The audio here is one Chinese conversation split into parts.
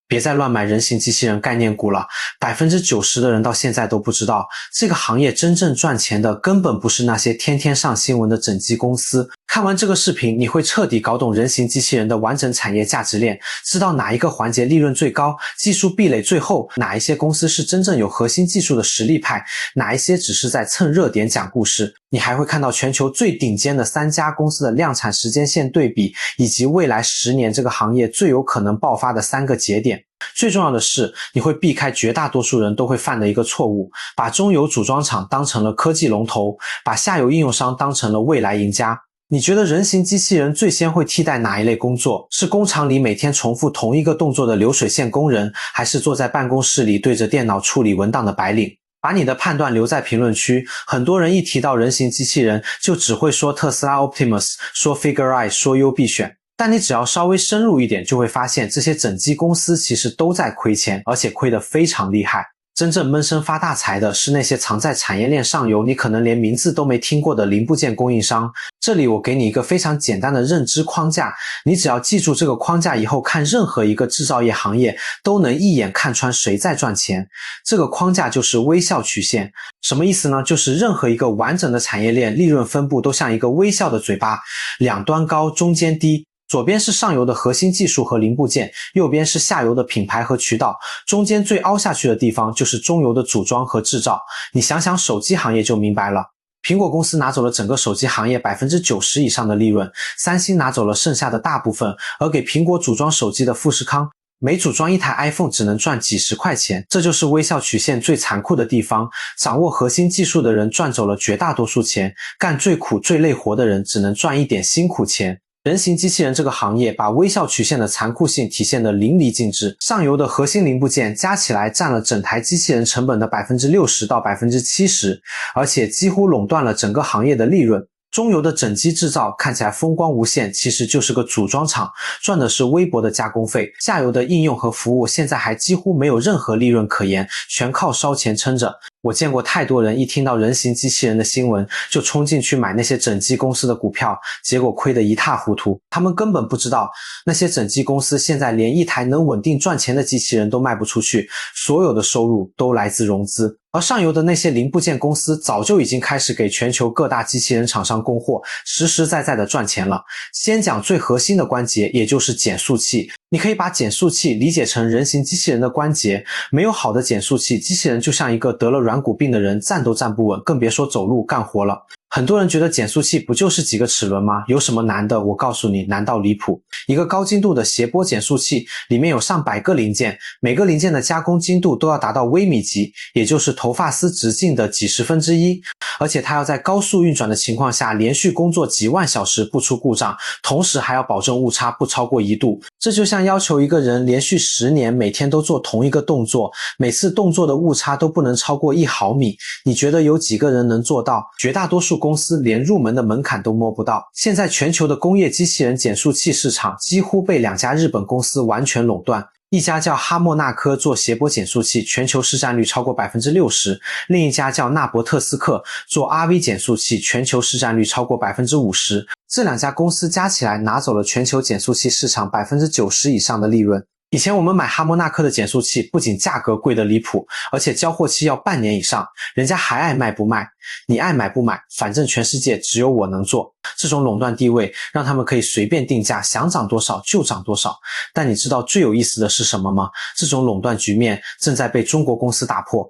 别再乱买人形机器人概念股了，90%的人到现在都不知道，这个行业真正赚钱的根本不是那些天天上新闻的整机公司。看完这个视频，你会彻底搞懂人形机器人的完整产业价值链，知道哪一个环节利润最高，技术壁垒最厚，哪一些公司是真正有核心技术的实力派，哪一些只是在蹭热点讲故事。你还会看到全球最顶尖的3家公司的量产时间线对比，以及未来10年这个行业最有可能爆发的3个节点。最重要的是，你会避开绝大多数人都会犯的一个错误，把中游组装厂当成了科技龙头，把下游应用商当成了未来赢家。你觉得人形机器人最先会替代哪一类工作？是工厂里每天重复同一个动作的流水线工人，还是坐在办公室里对着电脑处理文档的白领？把你的判断留在评论区，很多人一提到人形机器人就只会说特斯拉 Optimus， 说 Figure-eye， 说优必选。但你只要稍微深入一点，就会发现这些整机公司其实都在亏钱，而且亏得非常厉害。真正闷声发大财的是那些藏在产业链上游，你可能连名字都没听过的零部件供应商。这里我给你一个非常简单的认知框架，你只要记住这个框架以后，看任何一个制造业行业都能一眼看穿谁在赚钱。这个框架就是微笑曲线。什么意思呢？就是任何一个完整的产业链利润分布都像一个微笑的嘴巴，两端高，中间低。左边是上游的核心技术和零部件，右边是下游的品牌和渠道，中间最凹下去的地方就是中游的组装和制造。你想想手机行业就明白了。苹果公司拿走了整个手机行业 90% 以上的利润，三星拿走了剩下的大部分，而给苹果组装手机的富士康，每组装一台 iPhone 只能赚几十块钱。这就是微笑曲线最残酷的地方，掌握核心技术的人赚走了绝大多数钱，干最苦最累活的人只能赚一点辛苦钱。人形机器人这个行业把微笑曲线的残酷性体现得淋漓尽致，上游的核心零部件加起来占了整台机器人成本的 60%到 70%， 而且几乎垄断了整个行业的利润。中游的整机制造看起来风光无限，其实就是个组装厂，赚的是微薄的加工费。下游的应用和服务现在还几乎没有任何利润可言，全靠烧钱撑着。我见过太多人一听到人形机器人的新闻就冲进去买那些整机公司的股票，结果亏得一塌糊涂。他们根本不知道那些整机公司现在连一台能稳定赚钱的机器人都卖不出去，所有的收入都来自融资。而上游的那些零部件公司早就已经开始给全球各大机器人厂商供货，实实在在的赚钱了。先讲最核心的关节，也就是减速器。你可以把减速器理解成人形机器人的关节，没有好的减速器，机器人就像一个得了软骨病的人，站都站不稳，更别说走路干活了。很多人觉得减速器不就是几个齿轮吗？有什么难的？我告诉你，难到离谱。一个高精度的谐波减速器里面有上百个零件，每个零件的加工精度都要达到微米级，也就是头发丝直径的几十分之一，而且它要在高速运转的情况下连续工作几万小时不出故障，同时还要保证误差不超过1度。这就像要求一个人连续10年每天都做同一个动作，每次动作的误差都不能超过1毫米。你觉得有几个人能做到？绝大多数公司连入门的门槛都摸不到。现在全球的工业机器人减速器市场几乎被2家日本公司完全垄断，一家叫哈莫纳科做谐波减速器，全球市占率超过 60%， 另一家叫纳博特斯克做 RV 减速器，全球市占率超过 50%。 这2家公司加起来拿走了全球减速器市场 90% 以上的利润。以前我们买哈莫纳科的减速器，不仅价格贵得离谱，而且交货期要半年以上，人家还爱卖不卖，你爱买不买，反正全世界只有我能做。这种垄断地位让他们可以随便定价，想涨多少就涨多少。但你知道最有意思的是什么吗？这种垄断局面正在被中国公司打破。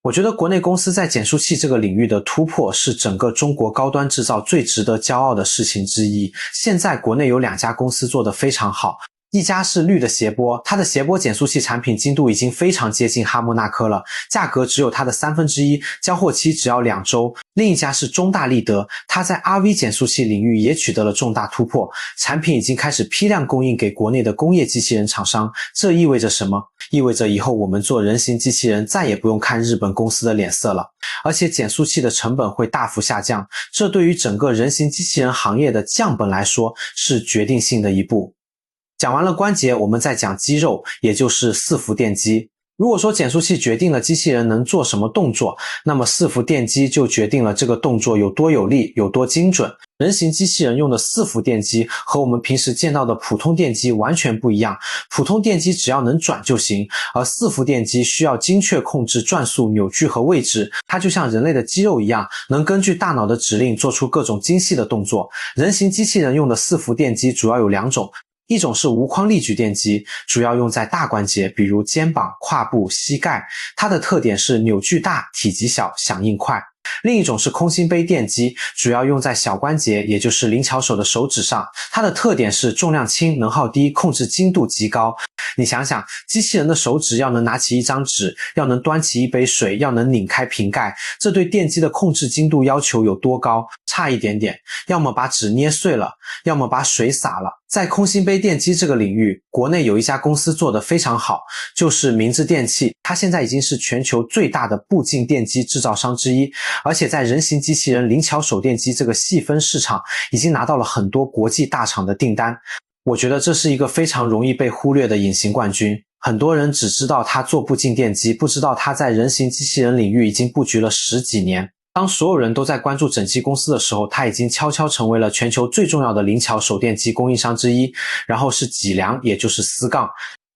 我觉得国内公司在减速器这个领域的突破是整个中国高端制造最值得骄傲的事情之一。现在国内有2家公司做得非常好，一家是绿的谐波，它的谐波减速器产品精度已经非常接近哈莫纳科了，价格只有它的1/3，交货期只要2周。另一家是中大立德，它在 RV 减速器领域也取得了重大突破，产品已经开始批量供应给国内的工业机器人厂商。这意味着什么？意味着以后我们做人形机器人再也不用看日本公司的脸色了，而且减速器的成本会大幅下降，这对于整个人形机器人行业的降本来说是决定性的一步。讲完了关节，我们再讲肌肉，也就是4伏电机。如果说减速器决定了机器人能做什么动作，那么伺服电机就决定了这个动作有多有力，有多精准。人形机器人用的伺服电机和我们平时见到的普通电机完全不一样，普通电机只要能转就行，而伺服电机需要精确控制转速、扭矩和位置，它就像人类的肌肉一样，能根据大脑的指令做出各种精细的动作。人形机器人用的伺服电机主要有两种，一种是无框力矩电机，主要用在大关节，比如肩膀、胯部、膝盖，它的特点是扭矩大、体积小、响应快。另一种是空心杯电机，主要用在小关节，也就是灵巧手的手指上，它的特点是重量轻、能耗低、控制精度极高。你想想，机器人的手指要能拿起一张纸，要能端起一杯水，要能拧开瓶盖，这对电机的控制精度要求有多高？差一点点，要么把纸捏碎了，要么把水洒了。在空心杯电机这个领域，国内有一家公司做得非常好，就是明志电器，它现在已经是全球最大的步进电机制造商之一，而且在人形机器人灵巧手电机这个细分市场已经拿到了很多国际大厂的订单。我觉得这是一个非常容易被忽略的隐形冠军，很多人只知道他做步进电机，不知道他在人形机器人领域已经布局了10几年。当所有人都在关注整机公司的时候，他已经悄悄成为了全球最重要的灵巧手电机供应商之一，然后是脊梁，也就是丝杠。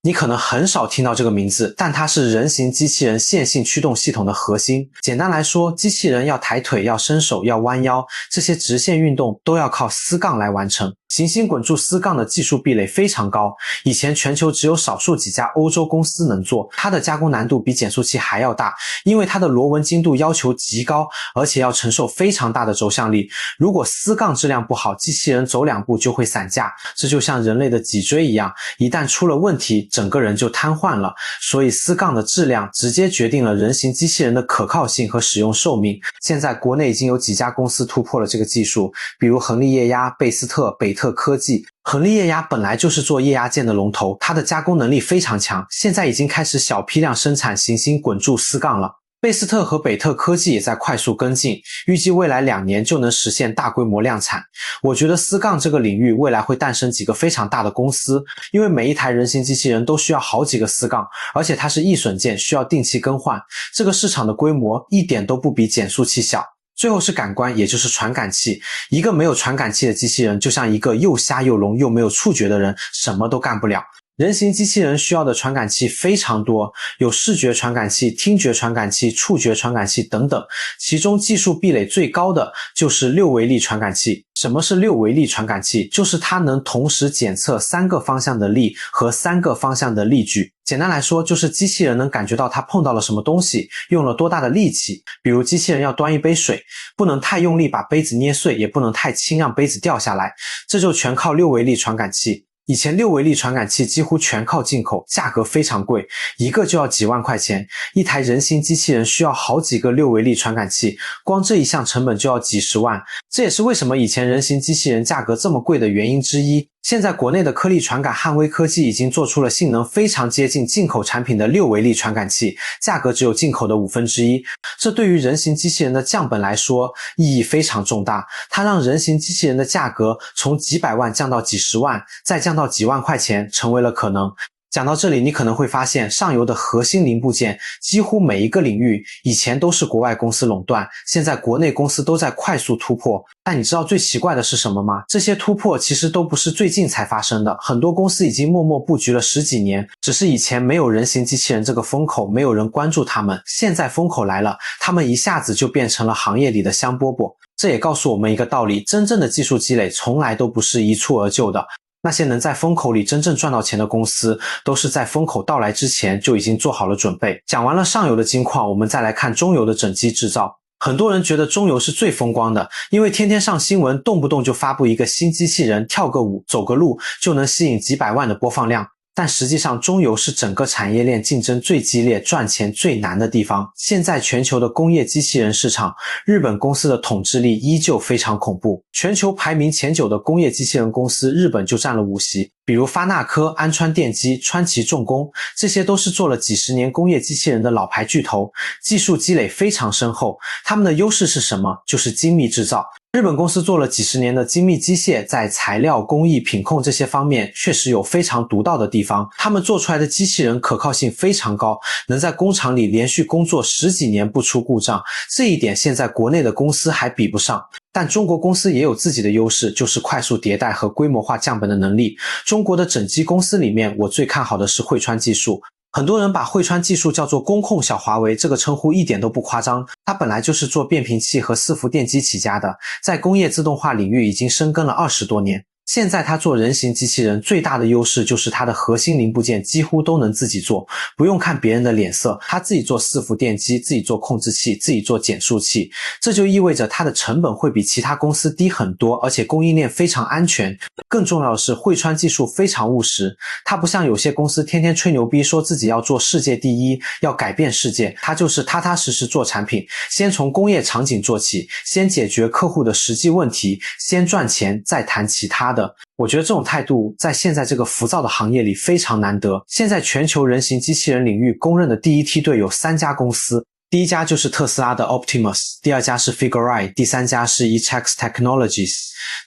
你可能很少听到这个名字，但它是人形机器人线性驱动系统的核心。简单来说，机器人要抬腿、要伸手、要弯腰，这些直线运动都要靠丝杠来完成。行星滚柱丝杠的技术壁垒非常高，以前全球只有少数几家欧洲公司能做，它的加工难度比减速器还要大，因为它的螺纹精度要求极高，而且要承受非常大的轴向力。如果丝杠质量不好，机器人走2步就会散架，这就像人类的脊椎一样，一旦出了问题，整个人就瘫痪了。所以丝杠的质量直接决定了人形机器人的可靠性和使用寿命。现在国内已经有几家公司突破了这个技术，比如恒力液压、贝斯特、北特科技。恒力液压本来就是做液压件的龙头，它的加工能力非常强，现在已经开始小批量生产行星滚柱丝杠了。贝斯特和北特科技也在快速跟进，预计未来2年就能实现大规模量产。我觉得丝杠这个领域未来会诞生几个非常大的公司，因为每一台人形机器人都需要好几个丝杠，而且它是易损件，需要定期更换，这个市场的规模一点都不比减速器小。最后是感官，也就是传感器。一个没有传感器的机器人，就像一个又瞎又聋又没有触觉的人，什么都干不了。人形机器人需要的传感器非常多，有视觉传感器、听觉传感器、触觉传感器等等，其中技术壁垒最高的就是6维力传感器。什么是6维力传感器？就是它能同时检测3个方向的力和3个方向的力矩。简单来说，就是机器人能感觉到它碰到了什么东西，用了多大的力气。比如机器人要端一杯水，不能太用力把杯子捏碎，也不能太轻让杯子掉下来，这就全靠6维力传感器。以前6维力传感器几乎全靠进口，价格非常贵，一个就要几万块钱。一台人形机器人需要好几个6维力传感器，光这一项成本就要几十万。这也是为什么以前人形机器人价格这么贵的原因之一。现在国内的颗粒传感汉威科技已经做出了性能非常接近进口产品的6维力传感器，价格只有进口的1/5。这对于人形机器人的降本来说意义非常重大，它让人形机器人的价格从几百万降到几十万，再降到几万块钱，成为了可能。讲到这里，你可能会发现上游的核心零部件几乎每一个领域以前都是国外公司垄断，现在国内公司都在快速突破。但你知道最奇怪的是什么吗？这些突破其实都不是最近才发生的，很多公司已经默默布局了10几年，只是以前没有人形机器人这个风口，没有人关注他们，现在风口来了，他们一下子就变成了行业里的香饽饽。这也告诉我们一个道理，真正的技术积累从来都不是一蹴而就的。那些能在风口里真正赚到钱的公司，都是在风口到来之前就已经做好了准备。讲完了上游的金矿，我们再来看中游的整机制造。很多人觉得中游是最风光的，因为天天上新闻，动不动就发布一个新机器人，跳个舞、走个路，就能吸引几百万的播放量。但实际上中游是整个产业链竞争最激烈、赚钱最难的地方。现在全球的工业机器人市场，日本公司的统治力依旧非常恐怖。全球排名前9的工业机器人公司，日本就占了5席，比如发那科、安川电机、川崎重工，这些都是做了几十年工业机器人的老牌巨头，技术积累非常深厚。他们的优势是什么？就是精密制造。日本公司做了几十年的精密机械，在材料、工艺、品控这些方面确实有非常独到的地方。他们做出来的机器人可靠性非常高，能在工厂里连续工作10几年不出故障，这一点现在国内的公司还比不上。但中国公司也有自己的优势，就是快速迭代和规模化降本的能力。中国的整机公司里面，我最看好的是汇川技术。很多人把汇川技术叫做工控小华为，这个称呼一点都不夸张。它本来就是做变频器和伺服电机起家的，在工业自动化领域已经深耕了20多年。现在它做人形机器人最大的优势就是它的核心零部件几乎都能自己做，不用看别人的脸色，它自己做伺服电机，自己做控制器，自己做减速器。这就意味着它的成本会比其他公司低很多，而且供应链非常安全。更重要的是，汇川技术非常务实，它不像有些公司天天吹牛逼说自己要做世界第一，要改变世界，它就是踏踏实实做产品，先从工业场景做起，先解决客户的实际问题，先赚钱，再谈其他的。我觉得这种态度在现在这个浮躁的行业里非常难得。现在全球人形机器人领域公认的第一梯队有3家公司，第一家就是特斯拉的 Optimus， 第二家是 Figure-eye， 第三家是 Etex Technologies。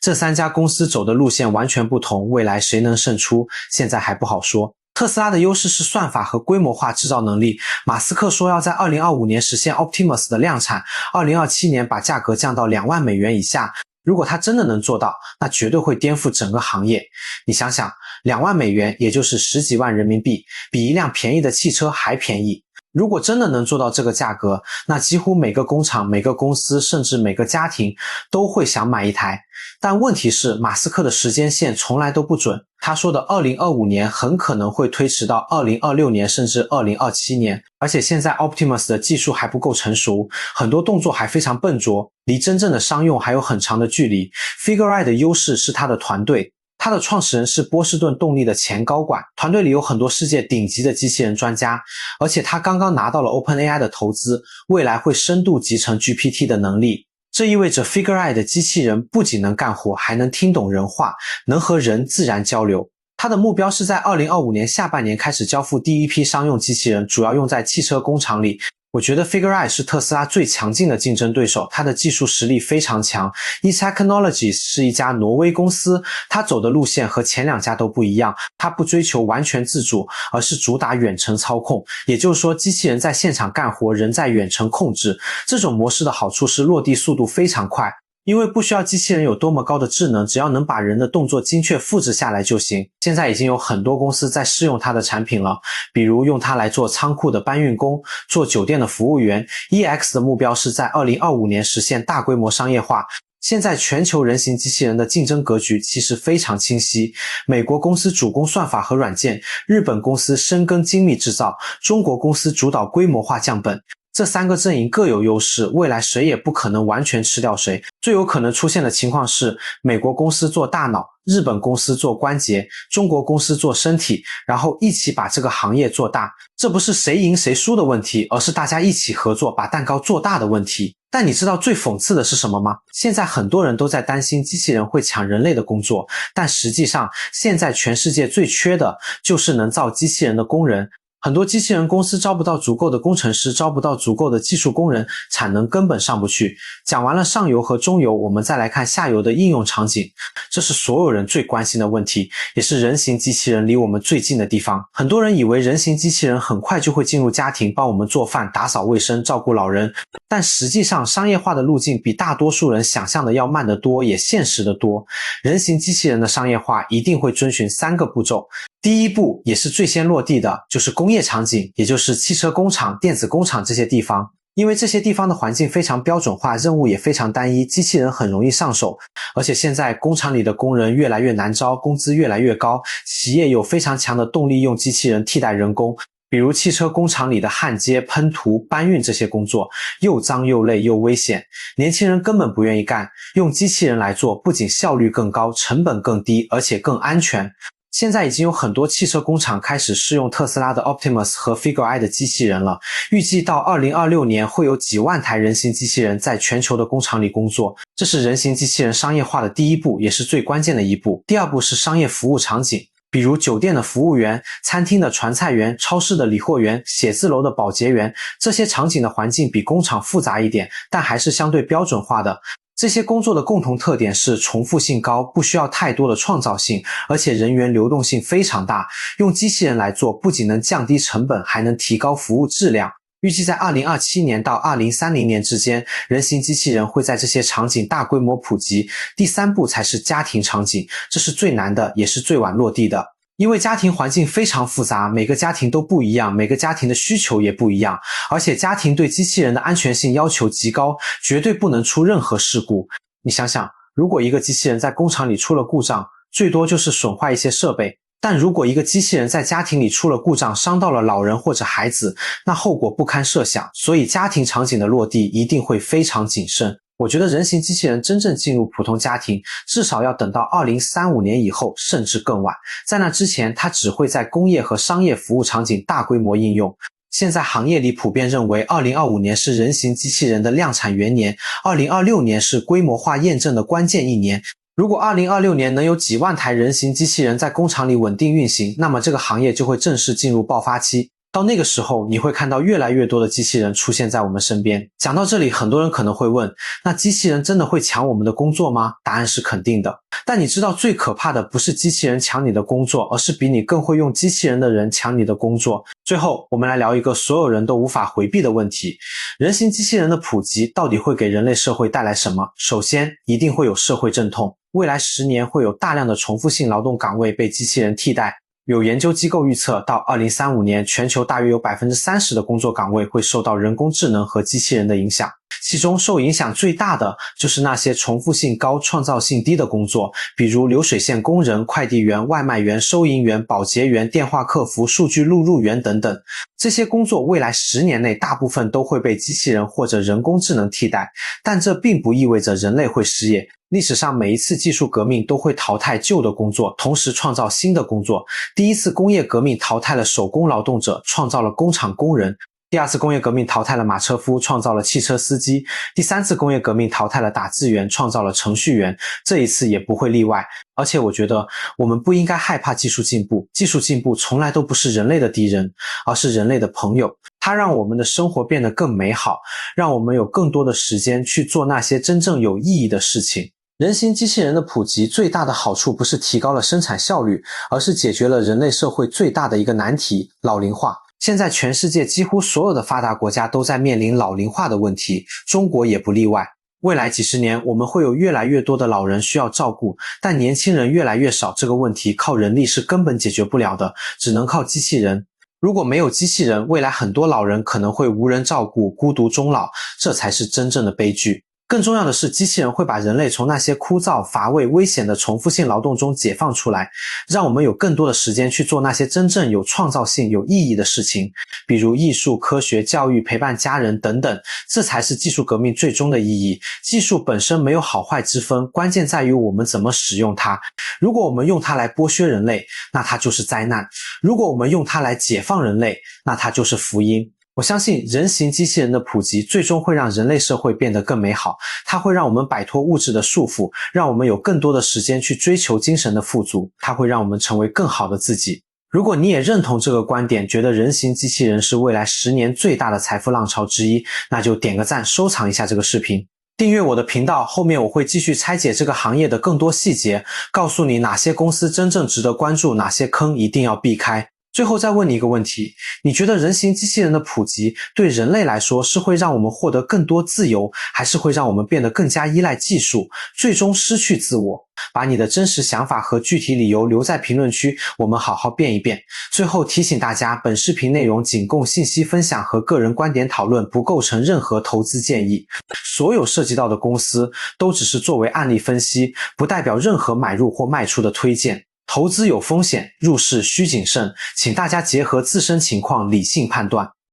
这3家公司走的路线完全不同，未来谁能胜出，现在还不好说。特斯拉的优势是算法和规模化制造能力，马斯克说要在2025年实现 Optimus 的量产，2027年把价格降到2万美元以下。如果他真的能做到，那绝对会颠覆整个行业。你想想，2万美元也就是10几万人民币，比一辆便宜的汽车还便宜。如果真的能做到这个价格，那几乎每个工厂、每个公司，甚至每个家庭都会想买一台。但问题是，马斯克的时间线从来都不准。他说的2025年很可能会推迟到2026年甚至2027年，而且现在 Optimus 的技术还不够成熟，很多动作还非常笨拙，离真正的商用还有很长的距离。Figure-eye 的优势是他的团队，他的创始人是波士顿动力的前高管，团队里有很多世界顶级的机器人专家，而且他刚刚拿到了 OpenAI 的投资，未来会深度集成 GPT 的能力。这意味着 Figure-eye 的机器人不仅能干活，还能听懂人话，能和人自然交流。他的目标是在2025年下半年开始交付第一批商用机器人，主要用在汽车工厂里。我觉得 Figure-eye 是特斯拉最强劲的竞争对手，它的技术实力非常强。eTechnologies 是一家挪威公司，它走的路线和前2家都不一样，它不追求完全自主，而是主打远程操控，也就是说机器人在现场干活，人在远程控制。这种模式的好处是落地速度非常快，因为不需要机器人有多么高的智能，只要能把人的动作精确复制下来就行。现在已经有很多公司在试用它的产品了，比如用它来做仓库的搬运工，做酒店的服务员。EX 的目标是在2025年实现大规模商业化。现在全球人形机器人的竞争格局其实非常清晰，美国公司主攻算法和软件，日本公司深耕精密制造，中国公司主导规模化降本。这3个阵营各有优势，未来谁也不可能完全吃掉谁。最有可能出现的情况是，美国公司做大脑，日本公司做关节，中国公司做身体，然后一起把这个行业做大。这不是谁赢谁输的问题，而是大家一起合作把蛋糕做大的问题。但你知道最讽刺的是什么吗？现在很多人都在担心机器人会抢人类的工作，但实际上现在全世界最缺的就是能造机器人的工人。很多机器人公司招不到足够的工程师，招不到足够的技术工人，产能根本上不去。讲完了上游和中游，我们再来看下游的应用场景。这是所有人最关心的问题，也是人形机器人离我们最近的地方。很多人以为人形机器人很快就会进入家庭，帮我们做饭、打扫卫生、照顾老人，但实际上商业化的路径比大多数人想象的要慢得多，也现实得多。人形机器人的商业化一定会遵循3个步骤。第一步也是最先落地的，就是工业场景，也就是汽车工厂、电子工厂这些地方。因为这些地方的环境非常标准化，任务也非常单一，机器人很容易上手。而且现在工厂里的工人越来越难招，工资越来越高，企业有非常强的动力用机器人替代人工。比如汽车工厂里的焊接、喷涂、搬运这些工作，又脏又累又危险，年轻人根本不愿意干。用机器人来做，不仅效率更高，成本更低，而且更安全。现在已经有很多汽车工厂开始试用特斯拉的 Optimus 和 Figure-eye 的机器人了，预计到2026年会有几万台人形机器人在全球的工厂里工作。这是人形机器人商业化的第一步，也是最关键的一步。第二步是商业服务场景。比如酒店的服务员、餐厅的传菜员、超市的理货员、写字楼的保洁员，这些场景的环境比工厂复杂一点，但还是相对标准化的。这些工作的共同特点是重复性高，不需要太多的创造性，而且人员流动性非常大。用机器人来做，不仅能降低成本，还能提高服务质量。预计在2027年到2030年之间，人形机器人会在这些场景大规模普及。第三步才是家庭场景，这是最难的，也是最晚落地的。因为家庭环境非常复杂，每个家庭都不一样，每个家庭的需求也不一样，而且家庭对机器人的安全性要求极高，绝对不能出任何事故。你想想，如果一个机器人在工厂里出了故障，最多就是损坏一些设备，但如果一个机器人在家庭里出了故障，伤到了老人或者孩子，那后果不堪设想，所以家庭场景的落地一定会非常谨慎。我觉得人形机器人真正进入普通家庭，至少要等到2035年以后，甚至更晚。在那之前，它只会在工业和商业服务场景大规模应用。现在行业里普遍认为2025年是人形机器人的量产元年，2026年是规模化验证的关键一年。如果2026年能有几万台人形机器人在工厂里稳定运行，那么这个行业就会正式进入爆发期。到那个时候，你会看到越来越多的机器人出现在我们身边。讲到这里，很多人可能会问，那机器人真的会抢我们的工作吗？答案是肯定的。但你知道最可怕的不是机器人抢你的工作，而是比你更会用机器人的人抢你的工作。最后，我们来聊一个所有人都无法回避的问题：人形机器人的普及到底会给人类社会带来什么？首先，一定会有社会阵痛。未来10年会有大量的重复性劳动岗位被机器人替代。有研究机构预测，到2035年，全球大约有 30% 的工作岗位会受到人工智能和机器人的影响。其中受影响最大的就是那些重复性高、创造性低的工作，比如流水线工人、快递员、外卖员、收银员、保洁员、电话客服、数据录入员等等。这些工作未来10年内大部分都会被机器人或者人工智能替代，但这并不意味着人类会失业。历史上每一次技术革命都会淘汰旧的工作，同时创造新的工作。第一次工业革命淘汰了手工劳动者，创造了工厂工人。第二次工业革命淘汰了马车夫，创造了汽车司机。第三次工业革命淘汰了打字员，创造了程序员。这一次也不会例外。而且我觉得我们不应该害怕技术进步，技术进步从来都不是人类的敌人，而是人类的朋友。它让我们的生活变得更美好，让我们有更多的时间去做那些真正有意义的事情。人形机器人的普及最大的好处不是提高了生产效率，而是解决了人类社会最大的一个难题——老龄化。现在全世界几乎所有的发达国家都在面临老龄化的问题，中国也不例外。未来几十年，我们会有越来越多的老人需要照顾，但年轻人越来越少，这个问题靠人力是根本解决不了的，只能靠机器人。如果没有机器人，未来很多老人可能会无人照顾，孤独终老，这才是真正的悲剧。更重要的是，机器人会把人类从那些枯燥、乏味、危险的重复性劳动中解放出来，让我们有更多的时间去做那些真正有创造性、有意义的事情，比如艺术、科学、教育、陪伴家人等等。这才是技术革命最终的意义。技术本身没有好坏之分，关键在于我们怎么使用它。如果我们用它来剥削人类，那它就是灾难；如果我们用它来解放人类，那它就是福音。我相信人形机器人的普及最终会让人类社会变得更美好，它会让我们摆脱物质的束缚，让我们有更多的时间去追求精神的富足，它会让我们成为更好的自己。如果你也认同这个观点，觉得人形机器人是未来10年最大的财富浪潮之一，那就点个赞，收藏一下这个视频。订阅我的频道，后面我会继续拆解这个行业的更多细节，告诉你哪些公司真正值得关注，哪些坑一定要避开。最后再问你一个问题，你觉得人形机器人的普及对人类来说是会让我们获得更多自由，还是会让我们变得更加依赖技术，最终失去自我？把你的真实想法和具体理由留在评论区，我们好好辩一辩。最后提醒大家，本视频内容仅供信息分享和个人观点讨论，不构成任何投资建议。所有涉及到的公司都只是作为案例分析，不代表任何买入或卖出的推荐。投资有风险，入市需谨慎，请大家结合自身情况理性判断。